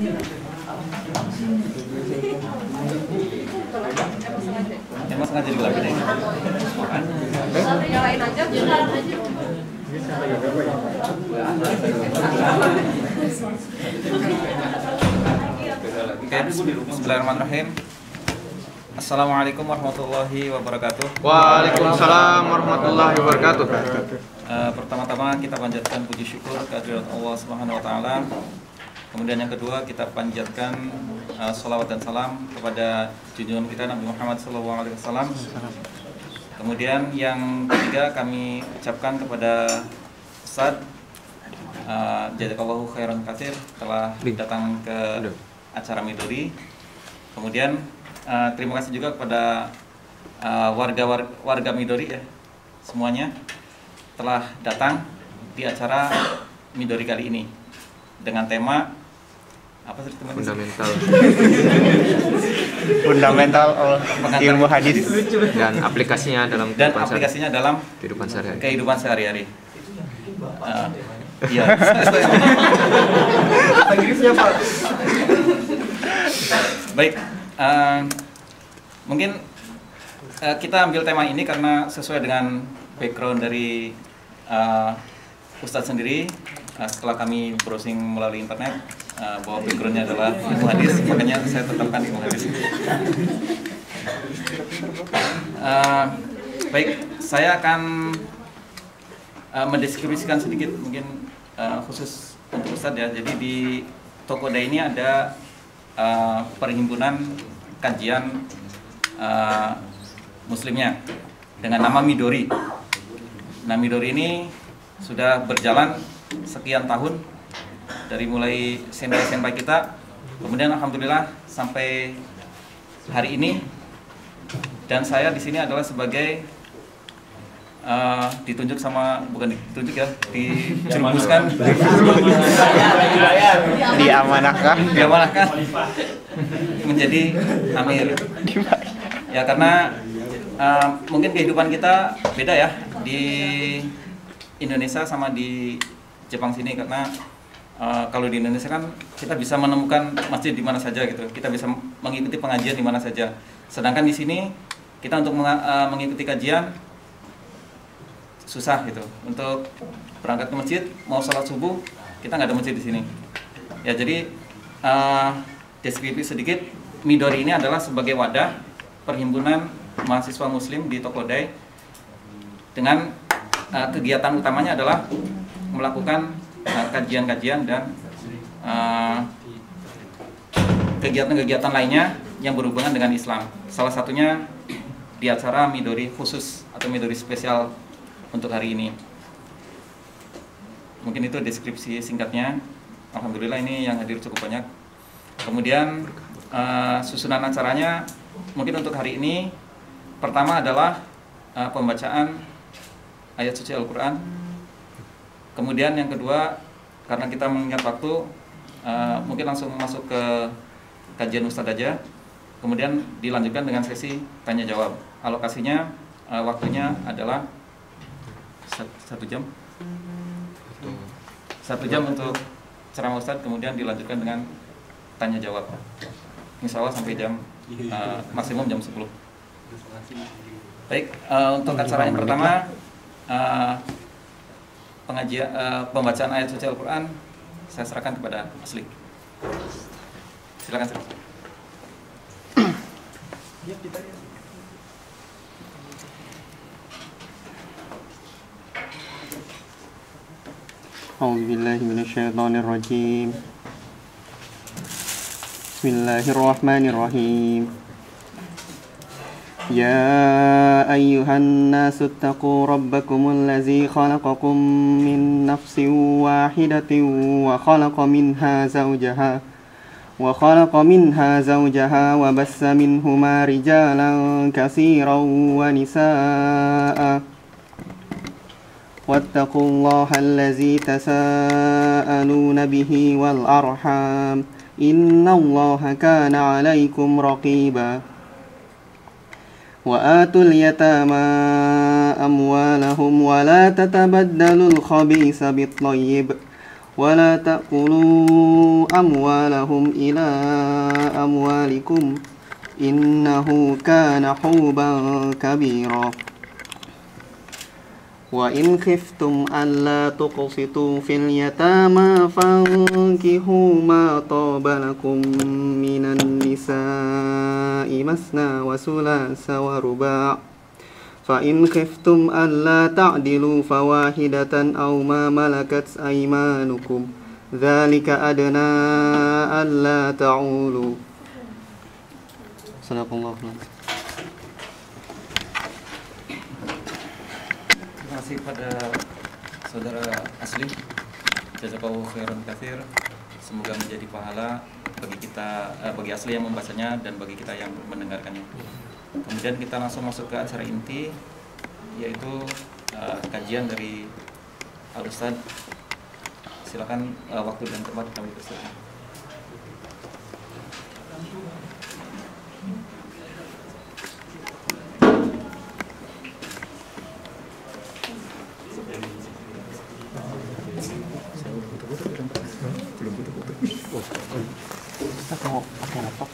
Emang sengaja digelapin ya? Nyalain aja, nyalain aja. Oke, bismillahirrahmanirrahim. Assalamualaikum warahmatullahi wabarakatuh. Waalaikumsalam warahmatullahi wabarakatuh. Pertama-tama kita panjatkan puji syukur kehadirat Allah Subhanahu wa taala. Kemudian yang kedua kita panjatkan salawat dan salam kepada junjungan kita Nabi Muhammad SAW. Kemudian yang ketiga kami ucapkan kepada Ustadz jazakallahu khairan katsir telah datang ke acara Midori. Kemudian terima kasih juga kepada warga Midori ya semuanya telah datang di acara Midori kali ini dengan tema apa sih teman-teman? Fundamental ilmu hadis dan aplikasinya dalam kehidupan sehari-hari. Iya. Inggrisnya Pak. Baik, mungkin kita ambil tema ini karena sesuai dengan background dari Ustadz sendiri. Setelah kami browsing melalui internet bahwa backgroundnya adalah ilmu hadis, makanya saya tetapkan ilmu hadis. Baik, saya akan mendeskripsikan sedikit mungkin khusus untuk Ustadz ya. Jadi di Tokoda ini ada perhimpunan kajian muslimnya dengan nama Midori. Nah, Midori ini sudah berjalan sekian tahun dari mulai senpai kita, kemudian alhamdulillah sampai hari ini, dan saya di sini adalah sebagai ditunjuk sama dijerumuskan diamanahkan menjadi amir ya, karena mungkin kehidupan kita beda ya di Indonesia sama di Jepang sini, karena kalau di Indonesia kan kita bisa menemukan masjid di mana saja gitu, kita bisa mengikuti pengajian di mana saja. Sedangkan di sini kita untuk mengikuti kajian susah gitu. Untuk berangkat ke masjid mau sholat subuh kita nggak ada masjid di sini. Ya, jadi deskripsi sedikit, Midori ini adalah sebagai wadah perhimpunan mahasiswa muslim di Tokodai dengan kegiatan utamanya adalah melakukan kajian-kajian dan kegiatan-kegiatan lainnya yang berhubungan dengan Islam. Salah satunya di acara Midori khusus atau Midori spesial untuk hari ini. Mungkin itu deskripsi singkatnya. Alhamdulillah ini yang hadir cukup banyak. Kemudian susunan acaranya mungkin untuk hari ini pertama adalah pembacaan ayat suci Al-Quran. Kemudian yang kedua, karena kita mengingat waktu, mungkin langsung masuk ke kajian Ustadz aja. Kemudian dilanjutkan dengan sesi tanya jawab. Alokasinya waktunya adalah 1 jam. 1 jam untuk ceramah Ustadz, kemudian dilanjutkan dengan tanya jawab. Insya Allah sampai jam maksimum jam 10. Baik, untuk acara yang pertama pembacaan ayat suci Al-Quran saya serahkan kepada Asli. Silakan Asli. A'udzubillahi minasyaitonirrajim. Bismillahirrahmanirrahim. يا أيها الناس اتقوا ربكم الذي خلقكم من نفس واحدة وخلق منها زوجها وبث منهما رجالا كثيرا ونساء واتقوا الله الذي تساءلون به والأرحام إن الله كان عليكم رقيبا وآتوا اليتامى أموالهم ولا تتبدلوا الخبيث بالطيب ولا تأكلوا أموالهم إلى أموالكم إنه كان حوبا كبيرا وإن خفتم ألا تقسطوا في اليتامى فانكحوا ما طاب لكم من النساء مثنى وثلاث ورباع فإن خفتم ألا تعدلوا فواحدة أو ما ملكت أيمانكم ذلك أدنى ألا تعولوا. صدق الله العظيم. Terima kasih pada saudara Asli. Jazakallahu khairan katsir. Semoga menjadi pahala bagi kita, bagi Asli yang membacanya dan bagi kita yang mendengarkannya. Kemudian kita langsung masuk ke acara inti, yaitu kajian dari Al Ustadz. Silakan waktu dan tempat kami persilakan. Kita mau pakai laptop.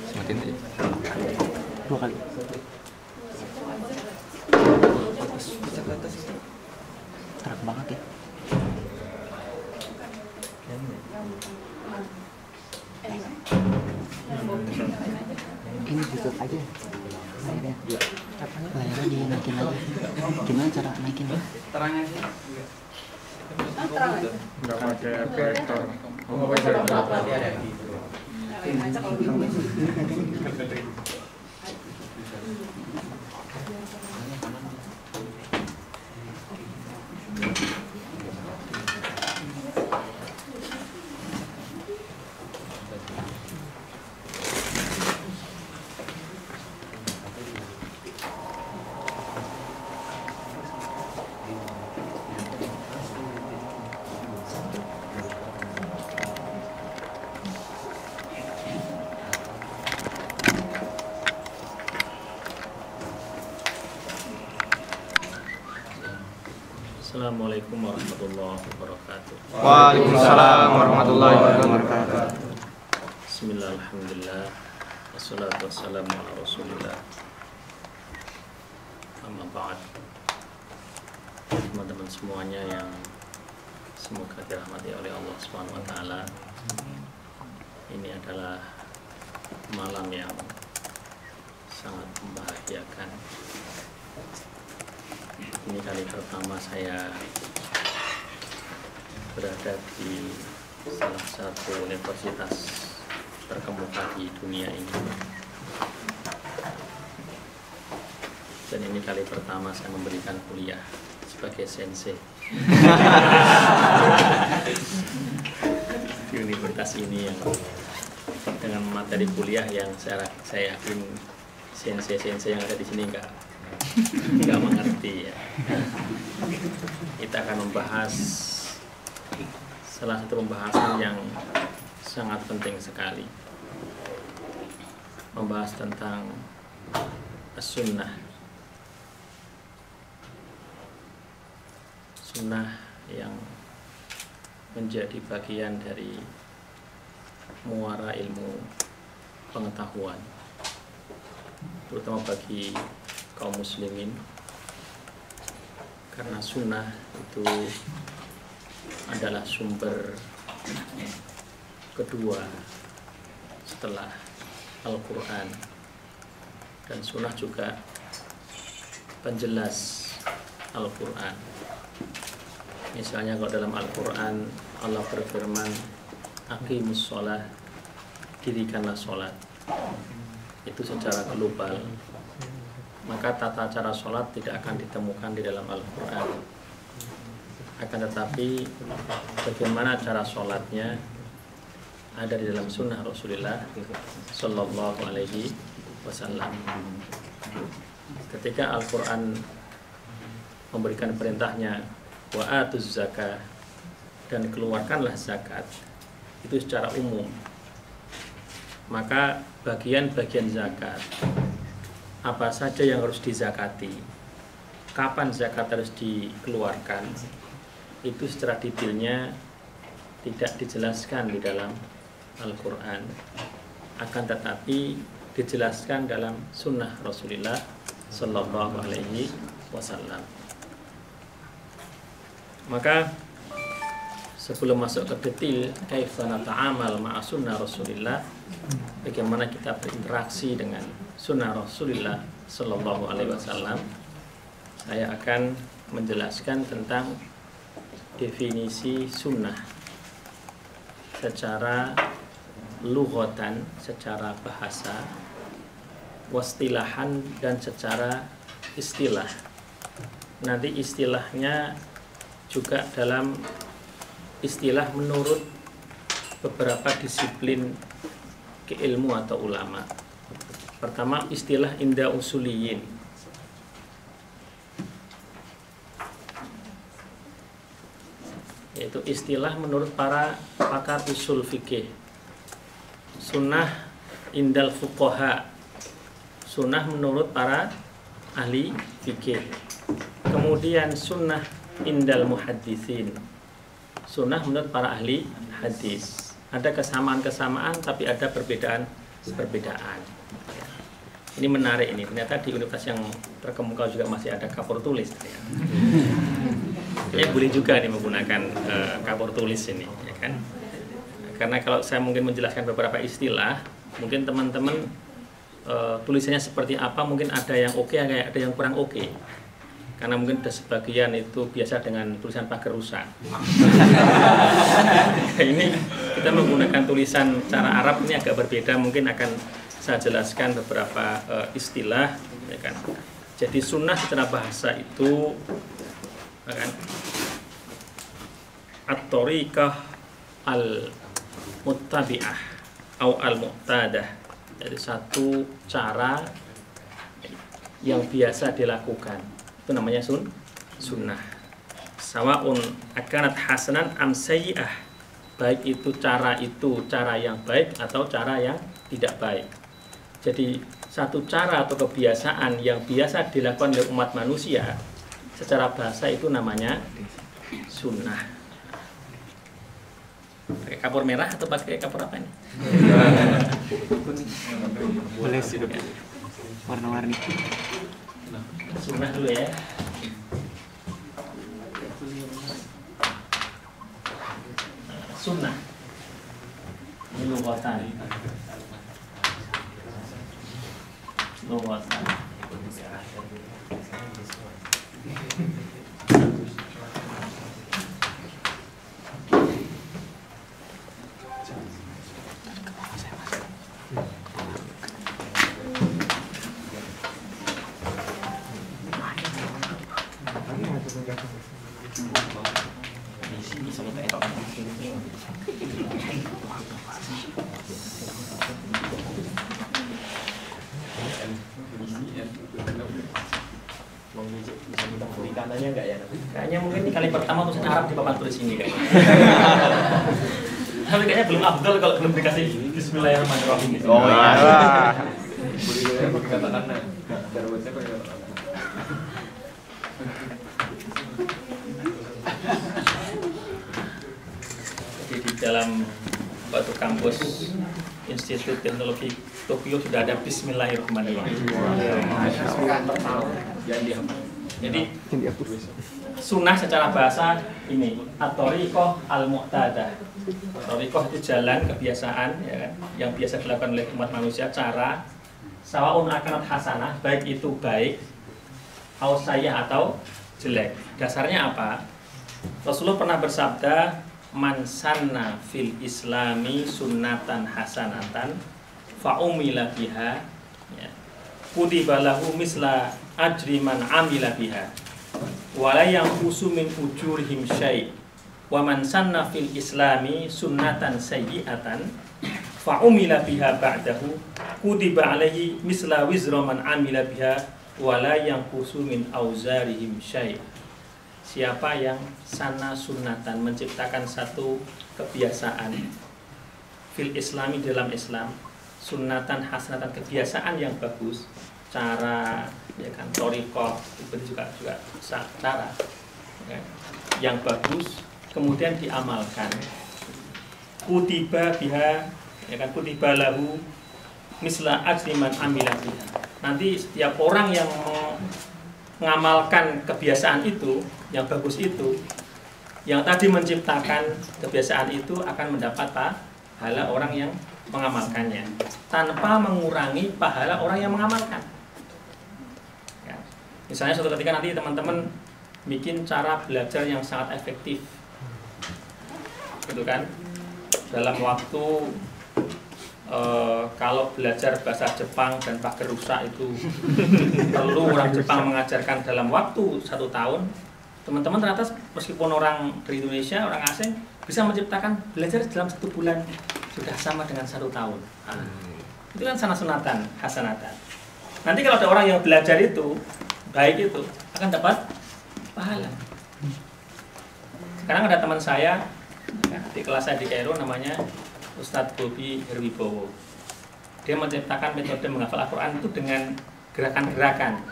Semakin aja. 2 kali. Terang banget ya. Ini tutup aja. Layarnya dinaikin aja. Gimana cara naikinnya? Terangnya sih. Nggak pakai proyektor. Assalamualaikum warahmatullahi wabarakatuh. Waalaikumsalam warahmatullahi wabarakatuh. Bismillah, alhamdulillah, wassalatu wassalamu ala rasulillah. Amma ba'd. Teman-teman semuanya yang semoga dirahmati oleh Allah Subhanahu wa taala. Ini adalah malam yang sangat membahagiakan. Ini kali pertama saya berada di salah satu universitas terkemuka di dunia ini. Dan ini kali pertama saya memberikan kuliah sebagai sensei di universitas ini yang dengan materi kuliah yang saya yakin sensei-sensei yang ada di sini nggak mengerti ya. Kita akan membahas salah satu pembahasan yang sangat penting sekali, membahas tentang sunnah yang menjadi bagian dari muara ilmu pengetahuan, terutama bagi kaum muslimin, karena sunnah itu adalah sumber kedua setelah Al-Quran, dan sunnah juga penjelas Al-Quran. Misalnya kalau dalam Al-Quran Allah berfirman, aqimus sholah, dirikanlah sholat. Itu secara global. Maka tata cara sholat tidak akan ditemukan di dalam Al-Quran. Akan tetapi bagaimana cara sholatnya ada di dalam sunnah Rasulullah Sallallahu Alaihi Wasallam. Ketika Al-Quran memberikan perintahnya wa atuz zakah, dan keluarkanlah zakat, itu secara umum. Maka bagian-bagian zakat apa saja yang harus dizakati, kapan zakat harus dikeluarkan itu secara detailnya tidak dijelaskan di dalam Al-Quran, akan tetapi dijelaskan dalam sunnah Rasulullah Sallallahu Alaihi Wasallam. Maka sebelum masuk ke detail kaifa nata'amal ma'a sunnah Rasulillah, bagaimana kita berinteraksi dengan sunnah Rasulullah Sallallahu Alaihi Wasallam, saya akan menjelaskan tentang definisi sunnah secara lughatan, secara bahasa, wastilahan, dan secara istilah. Nanti istilahnya juga dalam istilah menurut beberapa disiplin keilmu atau ulama. Pertama, istilah inda usuliyin, yaitu istilah menurut para pakar usul fikih. Sunnah indal fuqaha, sunnah menurut para ahli fikih. Kemudian sunnah indal muhadditsin, sunnah menurut para ahli hadis. Ada kesamaan-kesamaan tapi ada perbedaan. Ini menarik ini. Ternyata di universitas yang terkemuka juga masih ada kapur tulis. Ya boleh juga nih menggunakan kapur tulis ini, ya kan? Karena kalau saya mungkin menjelaskan beberapa istilah, mungkin teman-teman tulisannya seperti apa, mungkin ada yang oke, ada yang kurang oke. Karena mungkin ada sebagian itu biasa dengan tulisan pagar rusak. Ini kita menggunakan tulisan cara Arab ini agak berbeda, mungkin akan saya jelaskan beberapa istilah, ya kan? Jadi sunnah secara bahasa itu kan at-tariqah al-muttabi'ah atau al-muqtadah, jadi satu cara yang biasa dilakukan, itu namanya sunnah. Sawaun akanat hasanan am sayyi'ah, baik itu cara yang baik atau cara yang tidak baik. Jadi satu cara atau kebiasaan yang biasa dilakukan oleh umat manusia secara bahasa itu namanya sunnah. Pakai kapur merah atau pakai kapur apa ini? Boleh sih, warna-warni. Sunnah dulu ya. Sunnah ini lughatan. Kayaknya mungkin ini kali pertama tulisan Arab di papan tulis ini kan. Tapi kayaknya belum afdal kalau belum dikasih Bismillahirrahmanirrahim. Oh iya. Jadi di dalam batu kampus Institut Teknologi Tokyo sudah ada Bismillahirrahmanirrahim. Jadi sunnah secara bahasa ini at-tariqah al-muqtadah. Tariqah itu jalan, kebiasaan, ya kan, yang biasa dilakukan oleh umat manusia, cara. Sawaun akanat hasanah, baik itu baik au sayyah atau jelek. Dasarnya apa? Rasulullah pernah bersabda, man sanna fil islami sunnatan hasanatan fa umila biha, ya, kutiba lahu misla ajri man amila biha wala yanqusu min ujurihim syai' wa man sanna fil islami sunnatan sayyi'atan fa umila biha ba'dahu kutiba alaihi misla wizra man amila biha wala yanqusu min auzarihim syai'. Siapa yang sana sunnatan, menciptakan satu kebiasaan fil islami, dalam Islam, sunnatan hasanatan, kebiasaan yang bagus, cara, ya kan, thoriqah itu juga cara ya, yang bagus, kemudian diamalkan. Kutiba biha, ya kan, kutiba lahu misla ajri man amila biha. Nanti setiap orang yang mengamalkan kebiasaan itu, yang bagus itu, yang tadi menciptakan kebiasaan itu akan mendapat pahala orang yang mengamalkannya tanpa mengurangi pahala orang yang mengamalkan. Ya. Misalnya suatu ketika nanti teman-teman bikin cara belajar yang sangat efektif, gitu kan? Dalam waktu kalau belajar bahasa Jepang dan pagar rusak itu perlu orang Jepang mengajarkan dalam waktu 1 tahun. Teman-teman ternyata meskipun orang dari Indonesia, orang asing bisa menciptakan belajar dalam 1 bulan sudah sama dengan 1 tahun. Nah, itu kan sana sunatan, hasanatan. Nanti kalau ada orang yang belajar itu baik itu akan dapat pahala. Sekarang ada teman saya di kelas saya di Kairo, namanya Ustadz Bobi Herwibowo. Dia menciptakan metode menghafal Al-Quran itu dengan gerakan-gerakan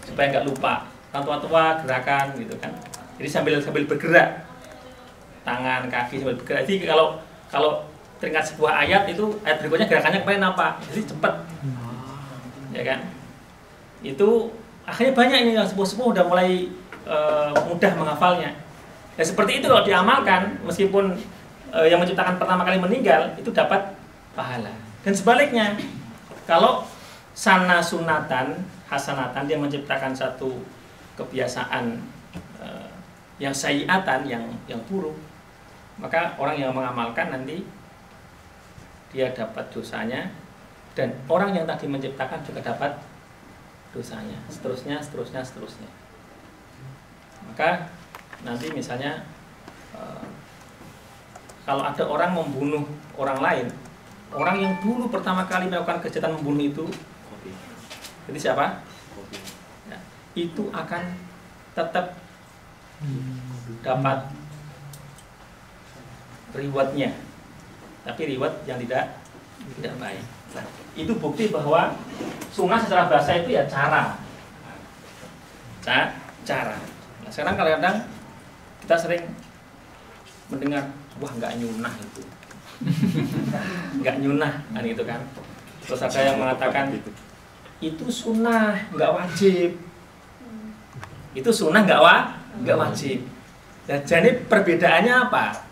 supaya nggak lupa. Kan tua-tua gerakan gitu kan. Jadi sambil bergerak, tangan, kaki sambil bergerak. Jadi kalau teringat sebuah ayat itu, ayat berikutnya gerakannya kemarin apa? Jadi cepat, ya kan? Itu akhirnya banyak ini yang sepuh-sepuh udah mulai mudah menghafalnya. Ya seperti itu kalau diamalkan, meskipun yang menciptakan pertama kali meninggal itu dapat pahala. Dan sebaliknya, kalau sana sunatan, hasanatan, dia menciptakan satu kebiasaan yang sayiatan, yang buruk, maka orang yang mengamalkan nanti dia dapat dosanya, dan orang yang tadi menciptakan juga dapat dosanya, seterusnya. Maka nanti misalnya kalau ada orang membunuh orang lain, orang yang dulu pertama kali melakukan kejahatan membunuh itu, jadi siapa? Ya, itu akan tetap dapat rewardnya, tapi reward yang tidak baik. Nah, itu bukti bahwa sunnah secara bahasa itu ya cara. Nah, sekarang kadang-kadang kita sering mendengar, wah nggak nyunah itu, nggak nyunah, kan gitu kan. Terus ada yang mengatakan itu sunnah, nggak wajib. Itu sunnah nggak wajib. Dan jadi perbedaannya apa?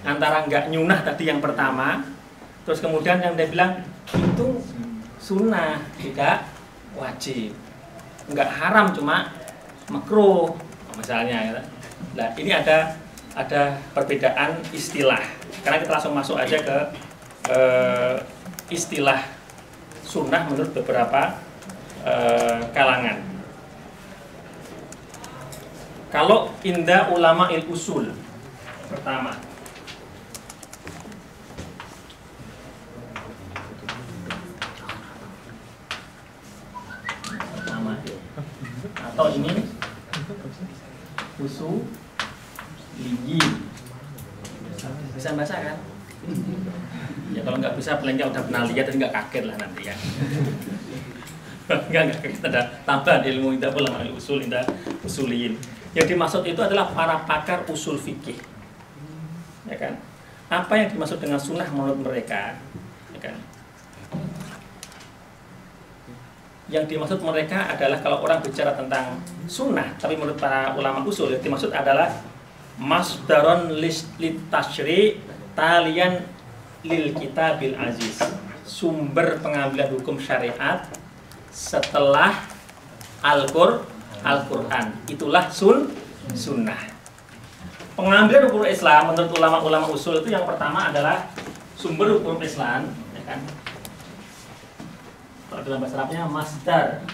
Antara nggak nyunah tadi yang pertama, terus kemudian yang dia bilang itu sunnah tidak wajib, nggak haram cuma makruh misalnya. Nah ini ada perbedaan istilah. Karena kita langsung masuk aja ke istilah sunnah menurut beberapa kalangan. Kalau inda ulama il usul pertama, atau ini usuliyin, bisa baca kan? Ya kalau nggak bisa paling nggak udah pernah lihat dan nggak kaget lah nanti ya. Nggak kaget, ada tambahan ilmu indah ulama usul, indah usuliyin. Yang dimaksud itu adalah para pakar usul fikih, ya kan? Apa yang dimaksud dengan sunnah menurut mereka, ya kan? Yang dimaksud mereka adalah kalau orang bicara tentang sunnah, tapi menurut para ulama usul yang dimaksud adalah masdaron litashri talian lil kitabil aziz, sumber pengambilan hukum syariat setelah Al-Quran, itulah sunnah. Pengambilan hukum Islam menurut ulama-ulama usul itu yang pertama adalah sumber hukum Islam, ya kan? Kalau dalam bahasa Arabnya masdar,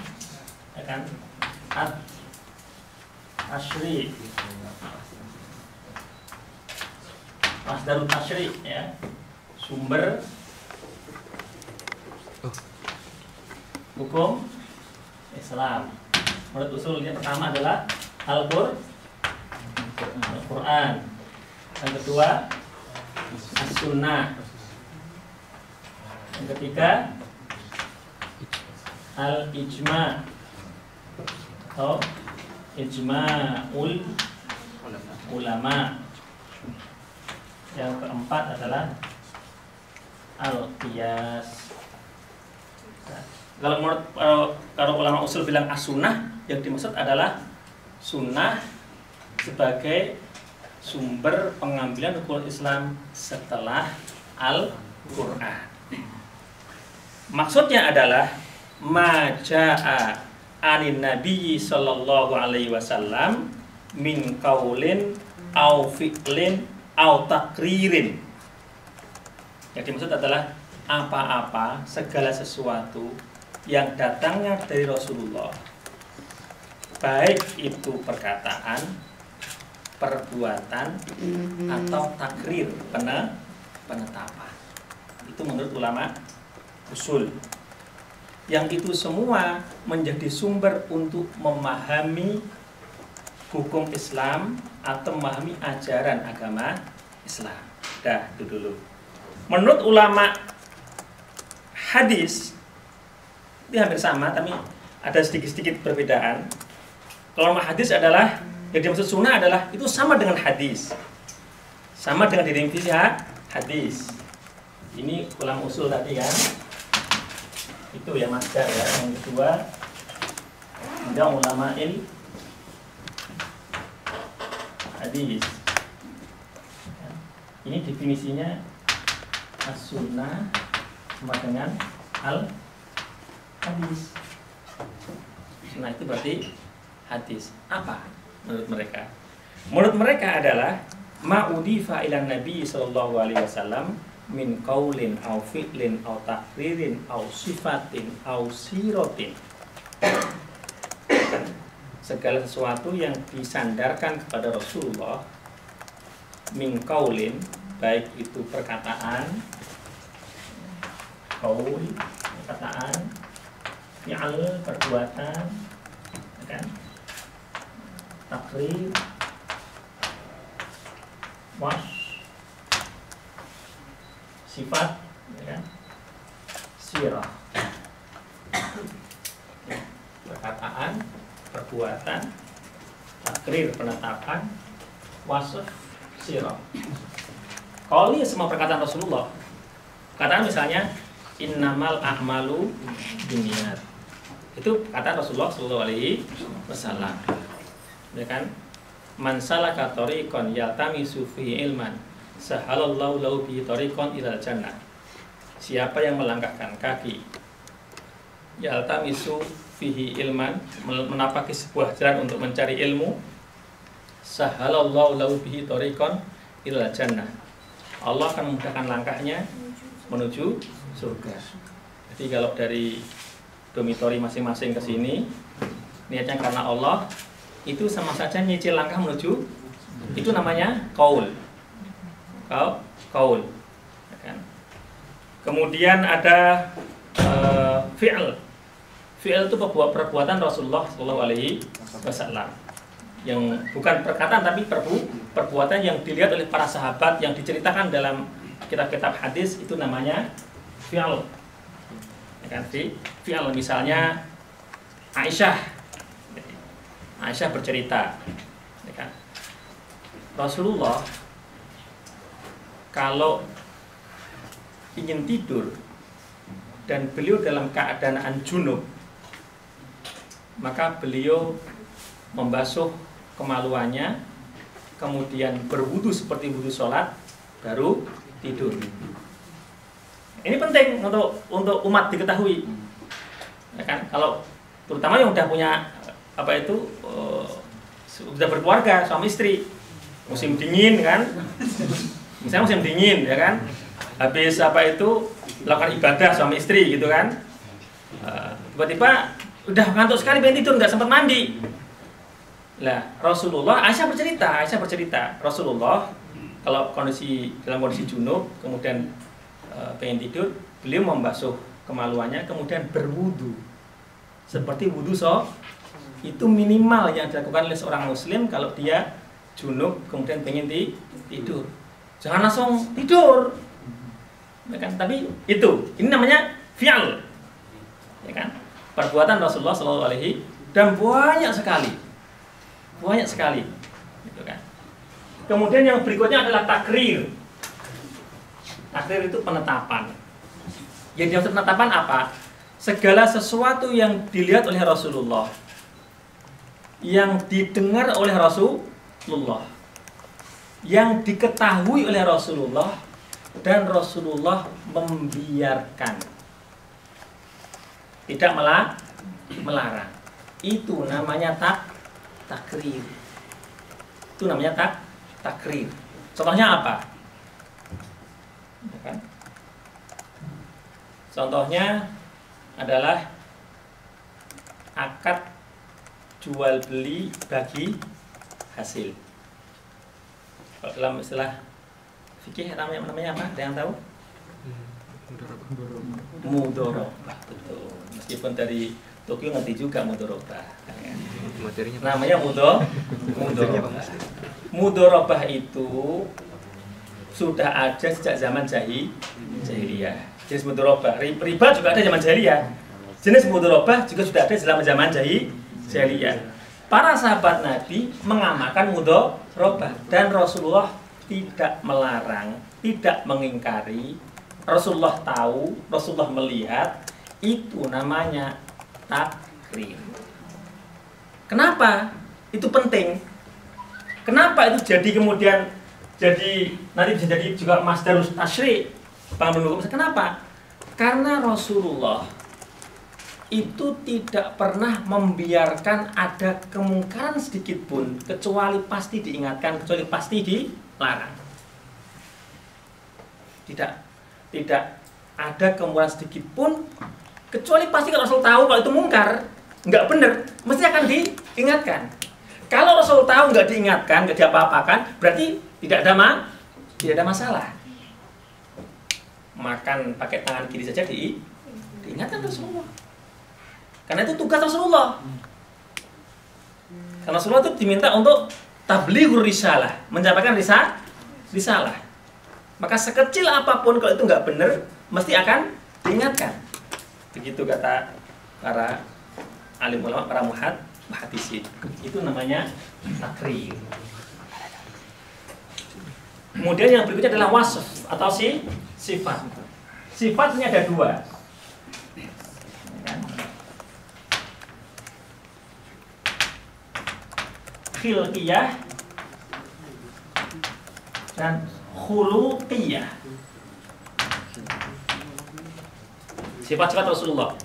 ya kan? Asyri, masdarut asyri, ya, sumber hukum Islam. Menurut usul yang pertama adalah Al-Quran, yang kedua As-Sunnah, yang ketiga al-ijma' atau ijma'ul ulama. Yang keempat adalah al-qiyas. Kalau ulama usul bilang as-sunnah, yang dimaksud adalah sunnah sebagai sumber pengambilan hukum Islam setelah Al-Quran. Maksudnya adalah maja'a anin Nabi sallallahu alaihi wasallam min qaulin au fi'lin au takririn. Yang dimaksud adalah apa-apa, segala sesuatu yang datangnya dari Rasulullah, baik itu perkataan, perbuatan, atau takrir, penetapan. Itu menurut ulama usul. Yang itu semua menjadi sumber untuk memahami hukum Islam atau memahami ajaran agama Islam. Dah, itu dulu. Menurut ulama hadis, itu hampir sama, tapi ada sedikit-sedikit perbedaan. Kalau ulama hadis adalah, yang dimaksud sunnah adalah, itu sama dengan hadis. Sama dengan definisi hadis. Ini ulama usul tadi kan. Itu ya masdar ya. Yang kedua, ada ulama hadis. Ini definisinya as-sunnah sama dengan al-hadis. Sunnah itu berarti hadis. Apa menurut mereka? Menurut mereka adalah ma'udifa ilan Nabi sallallahu alaihi wasallam min qaulin au fi'lin au takririn au sifatin au sirotin. Segala sesuatu yang disandarkan kepada Rasulullah min qaulin, baik itu perkataan, qaul perkataan, fi'al perbuatan, kan? Takrir, was, sifat, ya kan? Sirah, perkataan, perbuatan, takrir penetapan, wasf, sirah. Kalau ini semua perkataan Rasulullah, perkataan misalnya innamal a'malu binniyat, itu kata Rasulullah sallallahu alaihi wasallam, ya kan? Man salaka tariqan yaltamisu fihi ilman sahalallahu lahu bihi tariqan ilal jannah. Siapa yang melangkahkan kaki yaltamisu fihi ilman, menapaki sebuah jalan untuk mencari ilmu, sahalallahu lahu bihi tariqan ilal jannah, Allah akan memudahkan langkahnya menuju surga. Jadi kalau dari dormitori masing-masing ke sini niatnya karena Allah, itu sama saja nyicil langkah menuju, itu namanya qaul. Qaul. Ya kan? Kemudian ada fi'al. Fi'al itu perbuatan Rasulullah sallallahu alaihi wasallam. Yang bukan perkataan tapi perbuatan yang dilihat oleh para sahabat, yang diceritakan dalam kitab-kitab hadis, itu namanya fi'al. Ya kan? Fi'al, misalnya Aisyah bercerita, ya kan? Rasulullah kalau ingin tidur dan beliau dalam keadaan junub, maka beliau membasuh kemaluannya, kemudian berwudu seperti wudu sholat, baru tidur. Ini penting untuk umat diketahui, ya kan? Kalau terutama yang udah punya sudah berkeluarga, suami istri, musim dingin kan, misalnya musim dingin ya kan, habis lakukan ibadah suami istri gitu kan, tiba-tiba udah ngantuk sekali pengen tidur, nggak sempat mandi. Lah Rasulullah, Aisyah bercerita Rasulullah kalau dalam kondisi junub kemudian pengen tidur, beliau membasuh kemaluannya kemudian berwudu seperti wudu itu minimal yang dilakukan oleh seorang muslim kalau dia junub kemudian pengen tidur. Jangan langsung tidur, ya kan? Tapi ini namanya fi'al, ya kan? perbuatan Rasulullah Shallallahu Alaihi dan banyak sekali, gitu kan. Kemudian yang berikutnya adalah takrir. Takrir itu penetapan. Yang dimaksud penetapan apa? Segala sesuatu yang dilihat oleh Rasulullah, yang didengar oleh Rasulullah, yang diketahui oleh Rasulullah, dan Rasulullah membiarkan, tidak melarang. Itu namanya takrir. Itu namanya takrir. Contohnya apa? Contohnya adalah akad jual beli bagi hasil. Kalau dalam istilah fikih namanya apa? Ada yang tahu? Mudharabah. Betul. Meskipun dari Tokyo ngerti juga mudharabah. Namanya mudharabah. Mudharabah itu sudah ada sejak zaman jahiliyah. Jenis mudharabah, riba juga ada zaman jahiliyah. Jenis mudharabah juga sudah ada zaman jahiliyah. Para sahabat Nabi mengamalkan mudharabah dan Rasulullah tidak melarang, tidak mengingkari. Rasulullah tahu, Rasulullah melihat, itu namanya takrir. Kenapa? Itu penting. Kenapa itu kemudian nanti bisa jadi juga masdarus tasyri', pengambil hukum. Kenapa? Karena Rasulullah itu tidak pernah membiarkan ada kemungkaran sedikit pun, kecuali pasti diingatkan, kecuali pasti dilarang. Tidak ada kemungkaran sedikit pun, kecuali pasti kalau Rasul tahu kalau itu mungkar, nggak benar, mesti akan diingatkan. Kalau Rasul tahu nggak diingatkan, nggak diapa-apakan, berarti tidak ada masalah. Makan pakai tangan kiri saja diingatkan Rasulullah. Karena itu tugas Rasulullah. Karena Rasulullah itu diminta untuk tablighur risalah, menyampaikan risalah. Maka sekecil apapun kalau itu nggak benar, mesti akan diingatkan. Begitu kata para alim ulama, para muhaddisin. Itu namanya takrir. Kemudian yang berikutnya adalah wasf atau sifat. Sifat ini ada dua. Khilqiyah dan khuluqiyah. Sifat-sifat Rasulullah.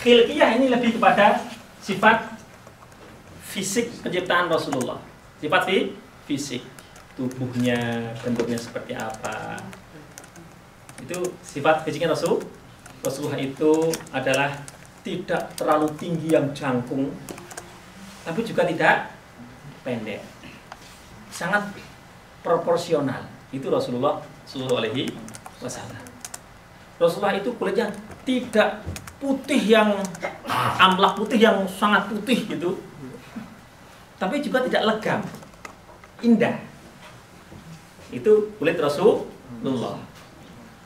Khilqiyah ini lebih kepada sifat fisik penciptaan Rasulullah. Sifat fisik, tubuhnya, bentuknya seperti apa. Itu sifat fisiknya Rasulullah itu adalah tidak terlalu tinggi yang jangkung, tapi juga tidak pendek, sangat proporsional. Itu Rasulullah Shallallahu Alaihi Wasallam. Rasulullah itu kulitnya tidak putih yang amlak, putih yang sangat putih gitu, tapi juga tidak legam, indah. Itu kulit Rasulullah.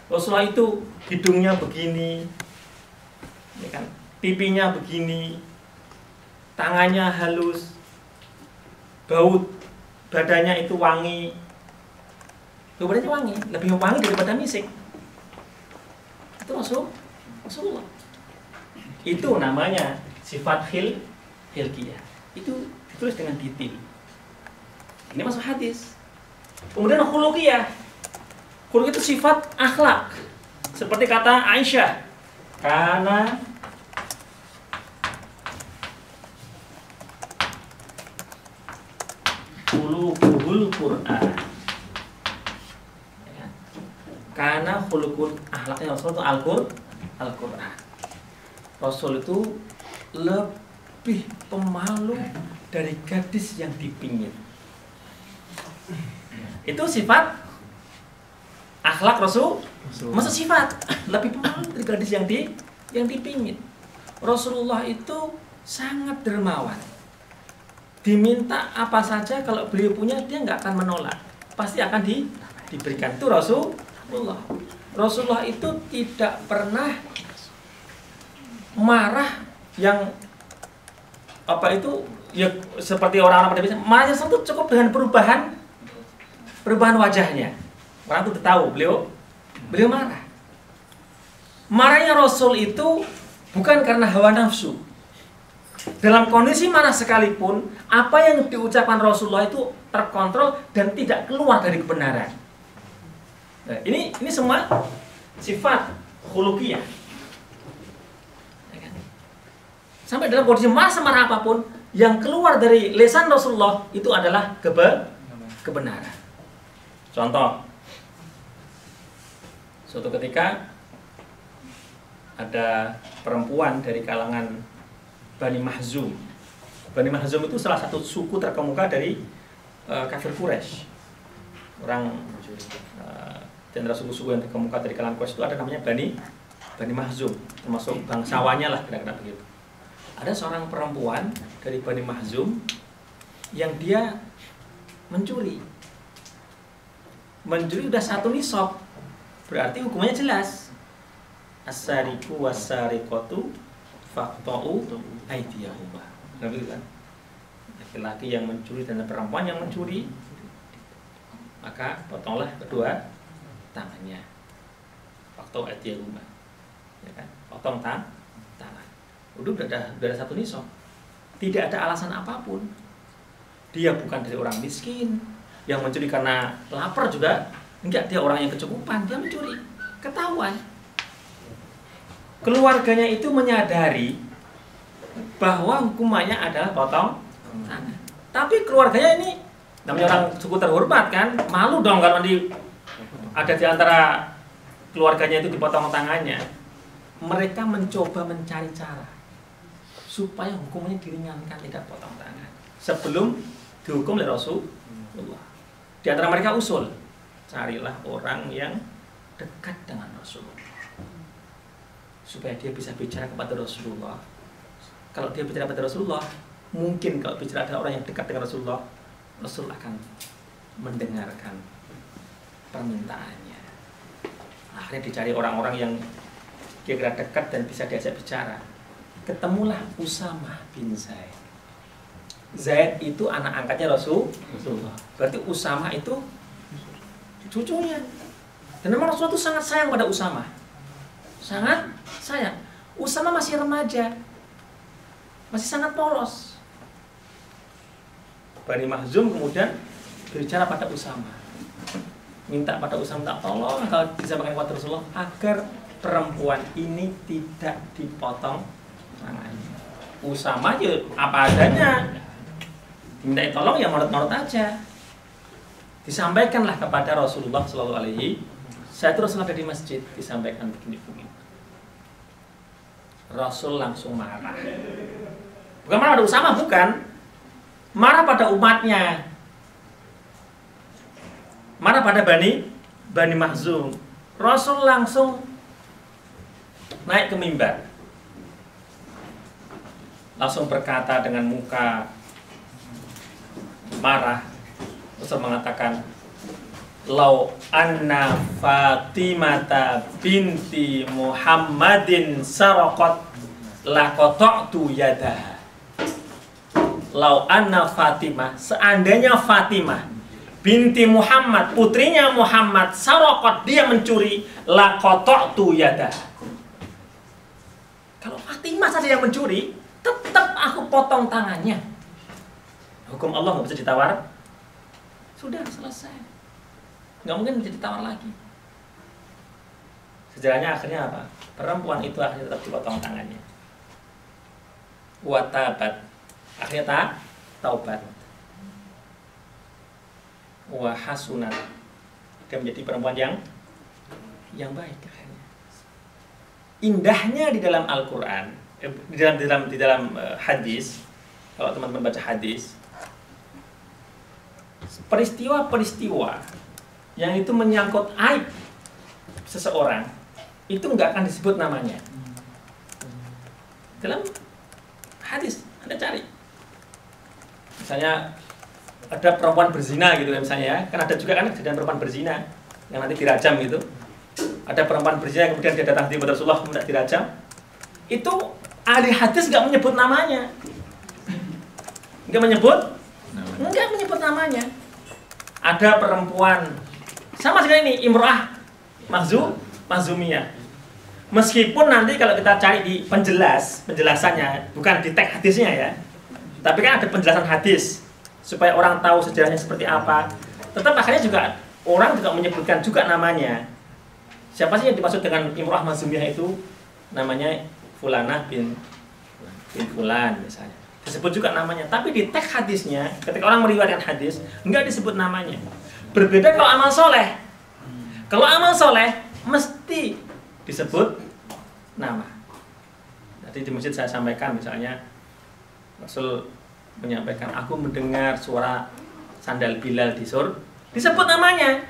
Rasulullah itu hidungnya begini, ya kan? Pipinya begini, tangannya halus, bau badannya itu wangi. Bau badannya wangi, lebih wangi daripada misik. Itu Rasulullah. Itu namanya sifat khilqiyah. Itu ditulis dengan detail. Ini masuk hadis. Kemudian khuluqiyah. Khuluq itu sifat akhlak. Seperti kata Aisyah, karena khuluqul Qur'an. Karena khuluqul akhlaknya Rasul itu Al-Qur'an. Rasul itu lebih pemalu dari gadis yang dipingit. Itu sifat akhlak Rasul. Masa sifat lebih pemalu dari gadis yang dipingit. Rasulullah itu sangat dermawan. Diminta apa saja kalau beliau punya, dia nggak akan menolak, pasti akan diberikan. Itu Rasulullah. Rasulullah itu tidak pernah marah yang apa itu ya seperti orang-orang pada biasanya marahnya itu cukup dengan perubahan wajahnya. Orang itu tahu beliau marah. Marahnya Rasul itu bukan karena hawa nafsu. Dalam kondisi marah sekalipun, apa yang diucapkan Rasulullah itu terkontrol dan tidak keluar dari kebenaran. Nah, ini semua sifat khuluqiyah. Sampai dalam kondisi marah semarah apapun, yang keluar dari lisan Rasulullah itu adalah kebenaran. Contoh, suatu ketika ada perempuan dari kalangan Bani Mahzum. Bani Mahzum itu salah satu suku terkemuka dari kafir Quraisy. Orang jenderal suku-suku yang terkemuka dari kalangan Quraisy itu ada namanya Bani Mahzum, termasuk bangsawannya lah kira-kira begitu. Ada seorang perempuan dari Bani Mahzum yang dia mencuri. Mencuri udah 1 nisab. Berarti hukumannya jelas. As-sariqu was-sariqatu faqta'u aydiyahuma. Begitu kan? Laki-laki yang mencuri dan perempuan yang mencuri, maka potonglah kedua tangannya. Faqta'u aydiyahuma. Ya kan? Potong tangan. Udah ada 1 nisab. Tidak ada alasan apapun. Dia bukan dari orang miskin yang mencuri karena lapar juga. Enggak, dia orang yang kecukupan, dia mencuri. Ketahuan. Keluarganya itu menyadari bahwa hukumannya adalah potong tangan. Tapi keluarganya ini namanya orang suku terhormat kan, malu dong kalau ada di antara keluarganya itu dipotong tangannya. Mereka mencoba mencari cara supaya hukumannya diringankan, tidak potong tangan sebelum dihukum oleh Rasulullah. Di antara mereka usul, carilah orang yang dekat dengan Rasulullah supaya dia bisa bicara kepada Rasulullah. Kalau dia bicara kepada Rasulullah, mungkin kalau bicara adalah orang yang dekat dengan Rasulullah, Rasul akan mendengarkan permintaannya. Akhirnya dicari orang-orang yang kira-kira dekat dan bisa diajak bicara. Ketemulah Usamah bin Zaid. Zaid itu anak angkatnya Rasulullah. Berarti Usamah itu cucunya. Dan memang Rasulullah itu sangat sayang pada Usamah. Sangat sayang. Usamah masih remaja. Masih sangat polos. Bani Mahzum kemudian berbicara pada Usamah. Minta pada Usamah, tolong kalau disampaikan kepada Rasulullah agar perempuan ini tidak dipotong tangannya. Usamah aja apa adanya, dimintai tolong ya menurut aja. Disampaikanlah kepada Rasulullah Shallallahu Alaihi Wasallam. Rasulullah ada di masjid, disampaikan begini. Rasul langsung marah. Bukan marah pada Usamah, bukan. Marah pada umatnya. Marah pada Bani Mahzum. Rasul langsung naik ke mimbar. Langsung berkata dengan muka marah. Rasul mengatakan, "Lau anna Fatimata binti Muhammadin saraqat laqata'tu yadaha." Lau anna Fatimah, seandainya Fatimah binti Muhammad, putrinya Muhammad, saraqat, dia mencuri, laqata'tu yadaha. Kalau Fatimah saja yang mencuri, tetap aku potong tangannya. Hukum Allah nggak bisa ditawar. Sudah selesai. Nggak mungkin bisa ditawar lagi. Sejarahnya akhirnya apa? Perempuan itu akhirnya tetap dipotong tangannya. Watabat, akhirnya taubat. Wahasunat, dia menjadi perempuan yang baik akhirnya. Indahnya di dalam Al-Quran, di dalam hadis, kalau teman-teman baca hadis, peristiwa-peristiwa yang itu menyangkut aib seseorang itu nggak akan disebut namanya. Dalam hadis Anda cari, misalnya ada perempuan berzina gitu kan, misalnya ya, kan ada juga kan kejadian perempuan berzina yang nanti dirajam gitu. Ada perempuan berzina kemudian dia datang di Rasulullah kemudian dirajam. Itu ahli hadis nggak menyebut namanya. Nggak menyebut namanya. Ada perempuan sama sekali ini imro'ah mahzumiyah. Meskipun nanti kalau kita cari di penjelasannya, bukan di teks hadisnya ya, tapi kan ada penjelasan hadis supaya orang tahu sejarahnya seperti apa. Tetap akhirnya juga orang juga menyebutkan juga namanya. Siapa sih yang dimaksud dengan imro'ah mahzumiyah itu? Namanya Fulanah bin Fulan misalnya. Disebut juga namanya. Tapi di teks hadisnya, ketika orang meriwayatkan hadis, enggak disebut namanya. Berbeda kalau amal soleh. Kalau amal soleh mesti disebut nama. Tadi di masjid saya sampaikan misalnya Rasul menyampaikan, aku mendengar suara sandal Bilal di surga. Disebut namanya.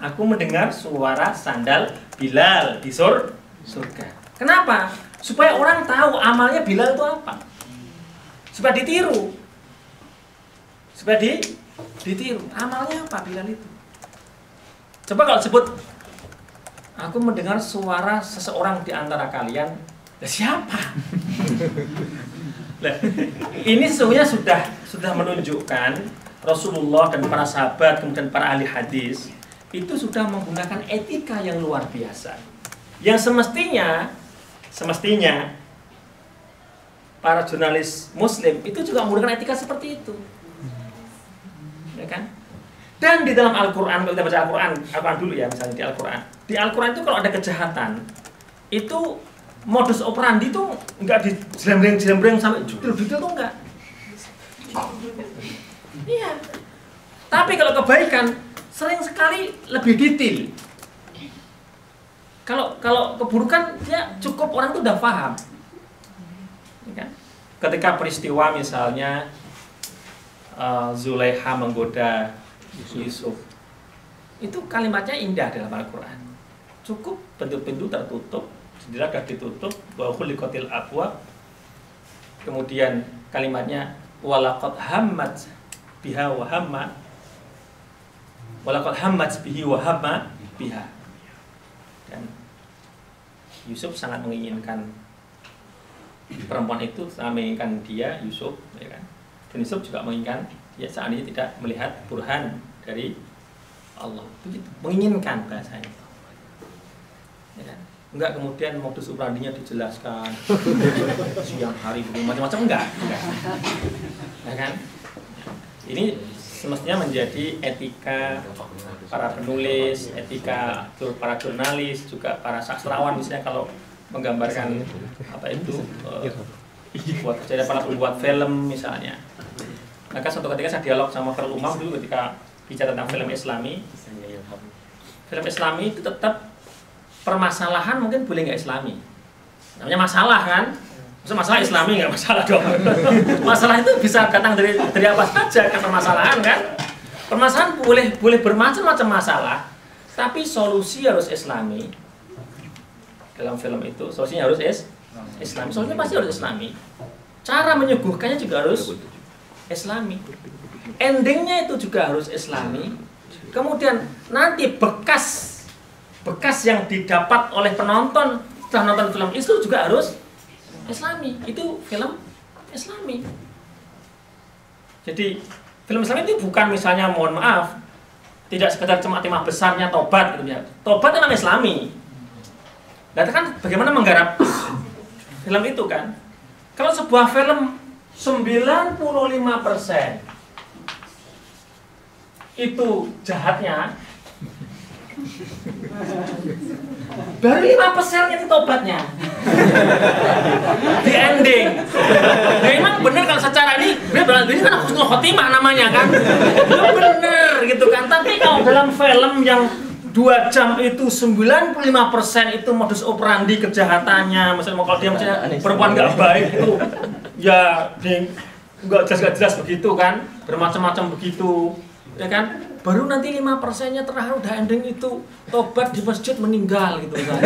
Aku mendengar suara sandal Bilal di surga. Kenapa? Supaya orang tahu amalnya Bilal itu apa. Supaya ditiru. Ditiru. Amalnya apa Bilal itu? Coba kalau sebut, aku mendengar suara seseorang di antara kalian, siapa? Nah, ini sesungguhnya sudah menunjukkan Rasulullah dan para sahabat, kemudian para ahli hadis itu sudah menggunakan etika yang luar biasa. Yang semestinya para jurnalis Muslim itu juga menggunakan etika seperti itu, ya kan? Dan di dalam Al-Quran, kalau kita baca Al-Quran dulu ya, misalnya di Al-Quran. Di Al-Quran itu kalau ada kejahatan, itu modus operandi itu enggak dijembreng sampai detail-detail tuh enggak. Iya. Tapi kalau kebaikan, sering sekali lebih detail. Kalau keburukan, ya cukup orang itu udah paham. Ya kan? Ketika peristiwa misalnya Zulaiha menggoda Yusuf, itu kalimatnya indah dalam Al-Quran. Cukup pintu-pintu tertutup, jendela sudah ditutup, wa khuliqatil abwab. Kemudian kalimatnya walaqad hammat biha wa hamma, walaqad hammat bihi wa hamma biha. Dan Yusuf sangat menginginkan perempuan itu, sangat menginginkan dia Yusuf, ya kan? Dan Yusuf juga menginginkan ya saat ini tidak melihat burhan dari Allah. Begitu, menginginkan bahasanya. Ya kan? Enggak kemudian modus operandinya dijelaskan siang hari macam-macam, enggak. Ya kan? Ini semestinya menjadi etika para penulis, etika para jurnalis, juga para sastrawan misalnya kalau menggambarkan apa itu buat kerja para pembuat film misalnya. Maka suatu ketika saya dialog sama Khairul Umam dulu ketika bicara tentang film Islami. Film Islami itu tetap permasalahan mungkin boleh nggak Islami. Namanya masalah kan? Maksud masalah Islami nggak masalah dong. Masalah itu bisa datang dari apa saja kan permasalahan kan? Permasalahan boleh bermacam-macam masalah, tapi solusi harus Islami. Dalam film itu solusinya harus Islami. Solusinya pasti harus Islami. Cara menyuguhkannya juga harus Islami. Endingnya itu juga harus Islami. Kemudian nanti bekas yang didapat oleh penonton setelah nonton film itu juga harus Islami. Itu film Islami. Jadi film Islami itu bukan misalnya, mohon maaf, tidak sekedar cuma tema besarnya tobat gitu ya. Tobat itu namanya Islami. Nah, kan bagaimana menggarap film itu kan? Kalau sebuah film 95% itu jahatnya, baru 5% itu tobatnya di ending. Nah, emang bener kalau secara ini kan husnul khotimah namanya kan, bener gitu kan. Tapi kalau dalam film yang 2 jam itu 95% itu modus operandi kejahatannya, misalnya kalau dia misalnya perempuan nggak baik itu ya nggak jelas begitu kan, bermacam-macam begitu, ya kan? Baru nanti 5%-nya terakhir udah ending itu tobat di masjid meninggal gitu kan.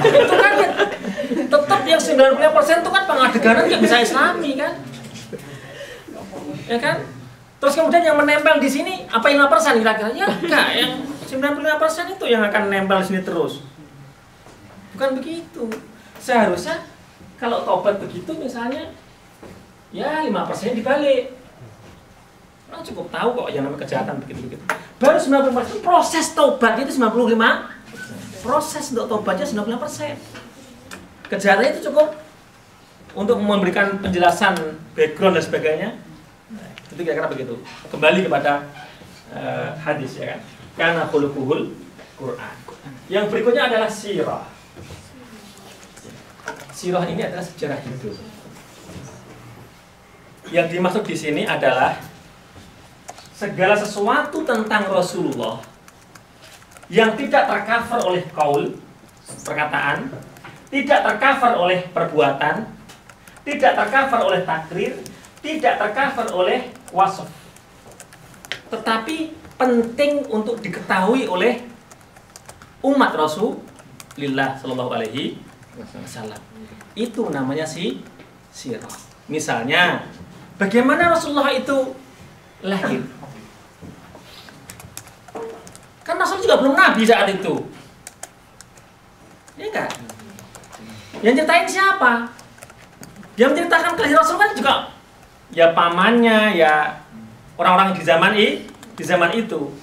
Itu kan tetap yang 95% itu kan pengadeganan nggak bisa Islami kan, ya kan? Terus kemudian yang menempel di sini apa 5% kira-kira? Ya enggak, yang 95% itu yang akan nempel di sini terus. Bukan begitu. Seharusnya Kalau tobat begitu misalnya, ya 5% dibalik. Nah, cukup tahu kok yang namanya kejahatan begitu-begitu. Baru 90% itu proses tobatnya itu 95%. Proses untuk tobatnya 95%. Kejahatan itu cukup untuk memberikan penjelasan background dan sebagainya. Nah, itu kira-kira begitu. Kembali kepada hadis ya kan. Karena khuluquhul Quran. Yang berikutnya adalah sirah. Sirah ini adalah sejarah hidup. Yang dimaksud di sini adalah segala sesuatu tentang Rasulullah yang tidak tercover oleh qaul, perkataan, tidak tercover oleh perbuatan, tidak tercover oleh takrir, tidak tercover oleh wasf. Tetapi penting untuk diketahui oleh umat Rasulullah Shallallahu Alaihi Wasallam. Itu namanya sirah. Misalnya, bagaimana Rasulullah itu lahir? Kan Rasul juga belum nabi saat itu. Ya enggak? Yang ceritain siapa? Yang menceritakan kelahiran Rasul kan juga ya pamannya, ya orang-orang di zaman itu.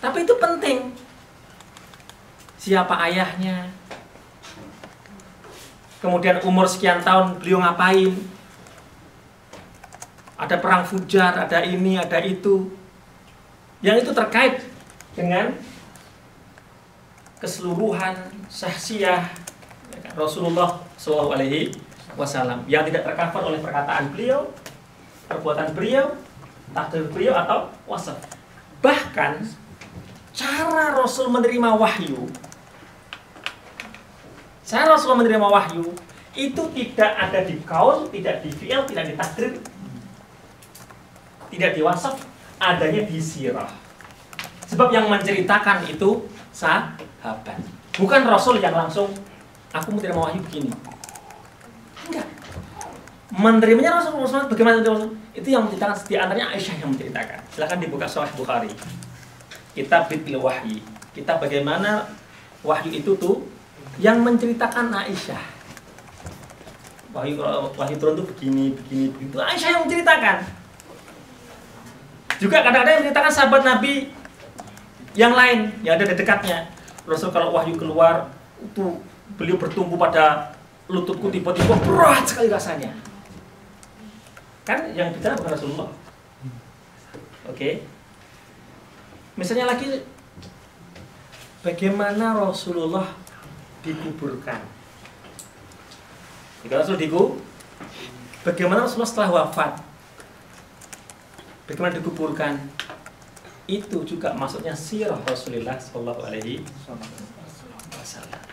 Tapi itu penting. Siapa ayahnya? Kemudian umur sekian tahun beliau ngapain? Ada perang Fujar, ada ini, ada itu. Yang itu terkait dengan keseluruhan sahsiah Rasulullah Shallallahu Alaihi Wasallam yang tidak tercover oleh perkataan beliau, perbuatan beliau, takdir beliau atau wasaf. Bahkan cara Rasul menerima wahyu, itu tidak ada di qaul, tidak di fi'il, tidak di takdir, tidak di wasaf, adanya di sirah. Sebab yang menceritakan itu sahabat. Bukan Rasul yang langsung, aku menerima wahyu begini. Enggak. Menerimanya Rasul, bagaimana Rasul? Itu yang menceritakan, di antaranya Aisyah yang menceritakan. Silahkan dibuka Sahih Bukhari. Kitab Bid'il Wahyi. Kitab bagaimana wahyu itu tuh yang menceritakan Aisyah. Wahyu turun tuh begini. Itu Aisyah yang menceritakan. Juga kadang-kadang yang menceritakan sahabat Nabi yang lain yang ada di dekatnya. Rasul kalau wahyu keluar itu beliau bertumpu pada lututku, tiba-tiba berat sekali rasanya. Kan yang bicara bukan Rasulullah. Oke. Misalnya lagi bagaimana Rasulullah dikuburkan. Jika Rasul bagaimana Rasulullah setelah wafat? Bagaimana dikuburkan? Itu juga maksudnya sirah Rasulullah Shallallahu Alaihi Wasallam.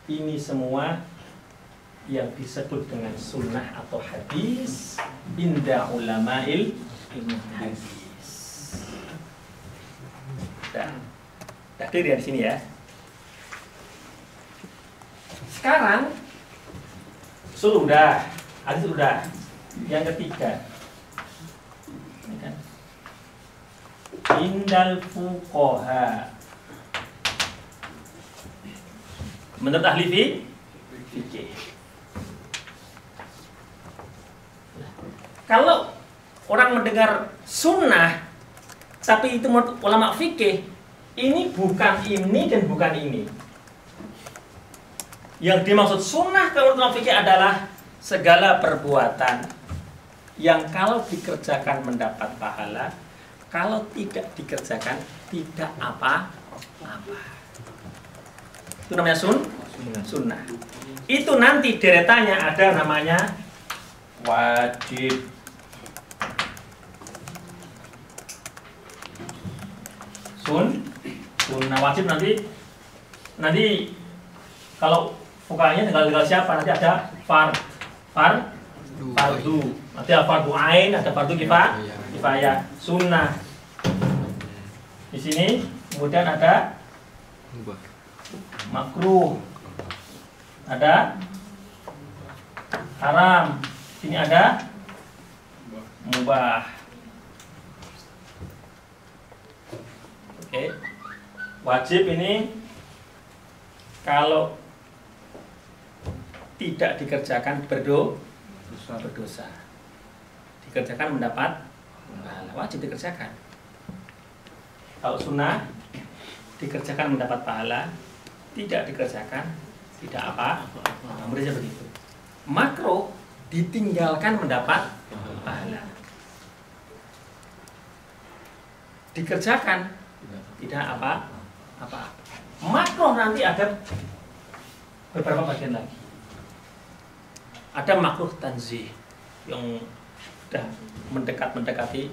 Ini semua yang disebut dengan sunnah atau hadis inda ulama'il hadis. Dan takdir di sini ya. Sekarang sudah, hadis sudah. Yang ketiga, ini kan? Indal fuqaha. Menurut ahli fikih. Kalau orang mendengar sunnah, tapi itu menurut ulama fikih, ini bukan ini dan bukan ini. Yang dimaksud sunnah kalau ulama fikih adalah segala perbuatan yang kalau dikerjakan mendapat pahala, kalau tidak dikerjakan tidak apa-apa. Itu namanya sunnah. Itu nanti deretannya ada namanya wajib. Sunnah wajib nanti kalau fukahnya tinggal siapa, nanti ada fardu, nanti ada fardu ain, ada fardu kifayah, sunnah. Di sini kemudian ada makruh, ada haram, sini ada mubah. Oke. Wajib ini kalau tidak dikerjakan berdosa. Dikerjakan mendapat pahala, wajib dikerjakan. Kalau sunnah dikerjakan mendapat pahala, tidak dikerjakan tidak apa, muridnya begitu. Makruh ditinggalkan mendapat pahala, dikerjakan tidak apa. Makruh nanti ada beberapa bagian lagi. Ada makruh tanzih yang sudah mendekati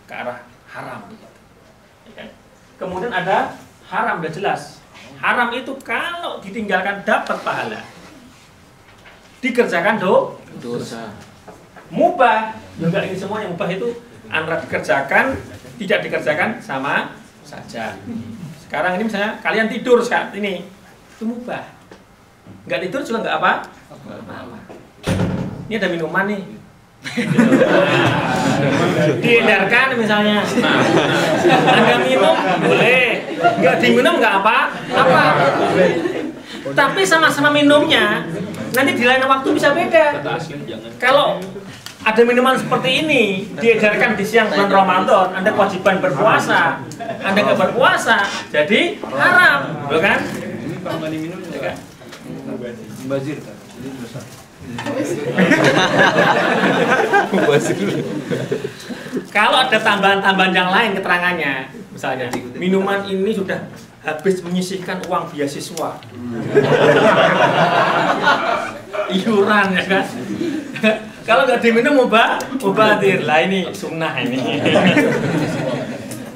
ke arah haram. Kemudian ada haram, sudah jelas. Haram itu kalau ditinggalkan dapat pahala, dikerjakan dosa. Mubah juga ini semua yang mubah itu antara dikerjakan tidak dikerjakan sama saja. Sekarang ini misalnya kalian tidur saat ini, itu mubah. Nggak tidur juga nggak apa. Ini ada minuman nih. Diedarkan misalnya. Anda minum boleh, nggak diminum nggak apa. Tapi sama-sama minumnya, nanti di lain waktu bisa beda. Kalau ada minuman seperti ini diedarkan di siang bulan Ramadan, Anda kewajiban berpuasa, Anda nggak berpuasa, jadi haram, bukan? Kalau nggak diminum juga bazir kan? Jadi dosa. Kalau ada tambahan-tambahan yang lain keterangannya, misalnya minuman ini sudah habis menyisihkan uang beasiswa, iuran ya kan? Kalau nggak diminum mubadir lah, ini sunnah ini.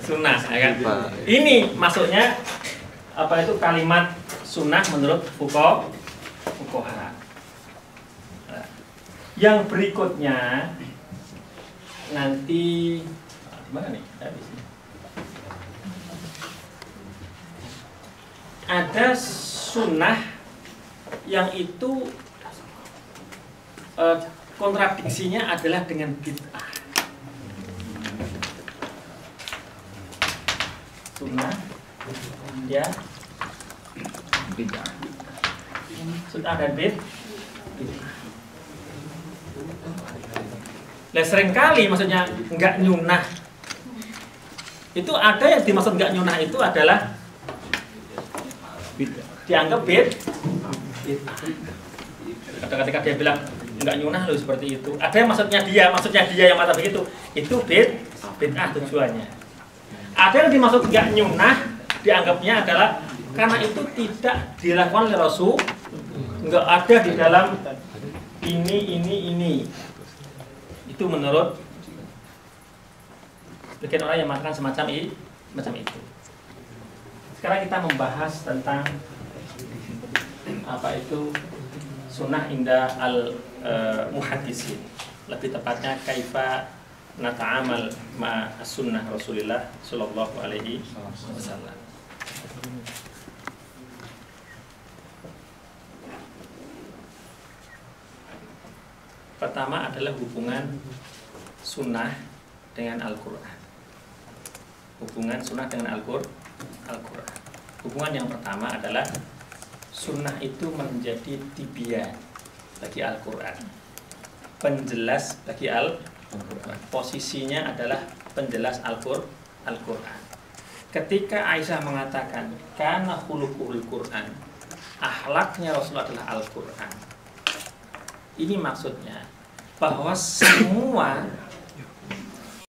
Sunnah ya kan? Ini maksudnya apa itu kalimat sunnah menurut fuqaha. Yang berikutnya nanti gimana nih? Ada sunnah yang itu kontradiksinya adalah dengan bid'ah. Sunnah ya bid'ah. Sunnah dan bid'ah. Lah seringkali maksudnya enggak nyunah. Itu ada yang dimaksud enggak nyunah itu adalah dianggap bid'ah. Ketika dia bilang enggak nyunah loh seperti itu. Ada yang maksudnya dia yang mata begitu. Itu bid'ah tujuannya. Ada yang dimaksud enggak nyunah, dianggapnya adalah karena itu tidak dilakukan oleh Rasul, enggak ada di dalam ini. Itu menurut sebagian orang yang mengatakan semacam itu. Sekarang kita membahas tentang apa itu sunnah indah al-muhaddisin. Lebih tepatnya kaifa nata'amal ma sunnah Rasulullah sallallahu alaihi wasallam. Pertama adalah hubungan sunnah dengan Al-Quran. Hubungan sunnah dengan Al-Quran. Hubungan yang pertama adalah sunnah itu menjadi tibyan bagi Al-Quran, penjelas bagi Al-Quran. Posisinya adalah penjelas Al-Quran. Ketika Aisyah mengatakan kana khuluqul Quran, akhlaknya Rasulullah adalah Al-Quran. Ini maksudnya bahwa semua